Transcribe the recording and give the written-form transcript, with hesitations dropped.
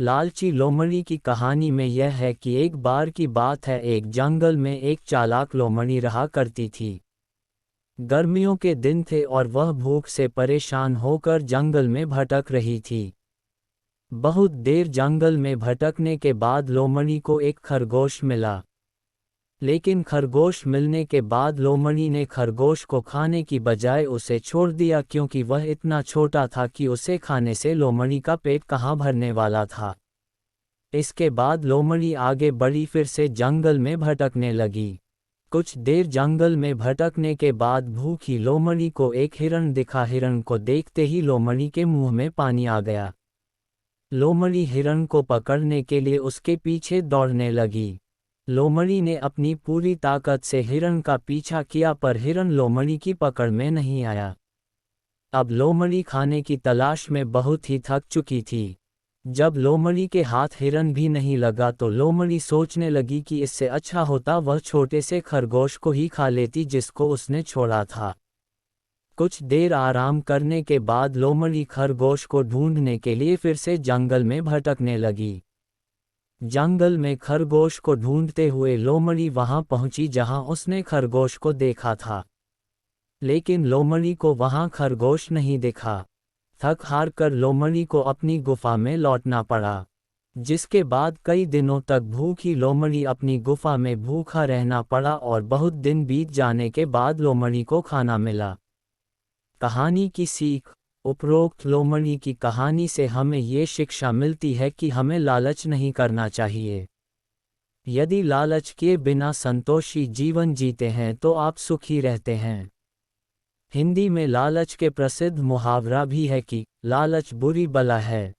लालची लोमड़ी की कहानी में यह है कि एक बार की बात है, एक जंगल में एक चालाक लोमड़ी रहा करती थी। गर्मियों के दिन थे और वह भूख से परेशान होकर जंगल में भटक रही थी। बहुत देर जंगल में भटकने के बाद लोमड़ी को एक खरगोश मिला। लेकिन खरगोश मिलने के बाद लोमड़ी ने खरगोश को खाने की बजाय उसे छोड़ दिया, क्योंकि वह इतना छोटा था कि उसे खाने से लोमड़ी का पेट कहाँ भरने वाला था। इसके बाद लोमड़ी आगे बढ़ी, फिर से जंगल में भटकने लगी। कुछ देर जंगल में भटकने के बाद भूखी लोमड़ी को एक हिरण दिखा। हिरण को देखते ही लोमड़ी के मुंह में पानी आ गया। लोमड़ी हिरण को पकड़ने के लिए उसके पीछे दौड़ने लगी। लोमड़ी ने अपनी पूरी ताकत से हिरण का पीछा किया, पर हिरण लोमड़ी की पकड़ में नहीं आया। अब लोमड़ी खाने की तलाश में बहुत ही थक चुकी थी। जब लोमड़ी के हाथ हिरण भी नहीं लगा तो लोमड़ी सोचने लगी कि इससे अच्छा होता वह छोटे से खरगोश को ही खा लेती जिसको उसने छोड़ा था। कुछ देर आराम करने के बाद लोमड़ी खरगोश को ढूंढने के लिए फिर से जंगल में भटकने लगी। जंगल में खरगोश को ढूंढते हुए लोमड़ी वहां पहुंची जहां उसने खरगोश को देखा था। लेकिन लोमड़ी को वहां खरगोश नहीं दिखा। थक हार कर लोमड़ी को अपनी गुफा में लौटना पड़ा, जिसके बाद कई दिनों तक भूखी लोमड़ी अपनी गुफा में भूखा रहना पड़ा और बहुत दिन बीत जाने के बाद लोमड़ी को खाना मिला। कहानी की सीख। उपरोक्त लोमड़ी की कहानी से हमें ये शिक्षा मिलती है कि हमें लालच नहीं करना चाहिए। यदि लालच किए बिना संतोषी जीवन जीते हैं तो आप सुखी रहते हैं। हिंदी में लालच के प्रसिद्ध मुहावरा भी है कि लालच बुरी बला है।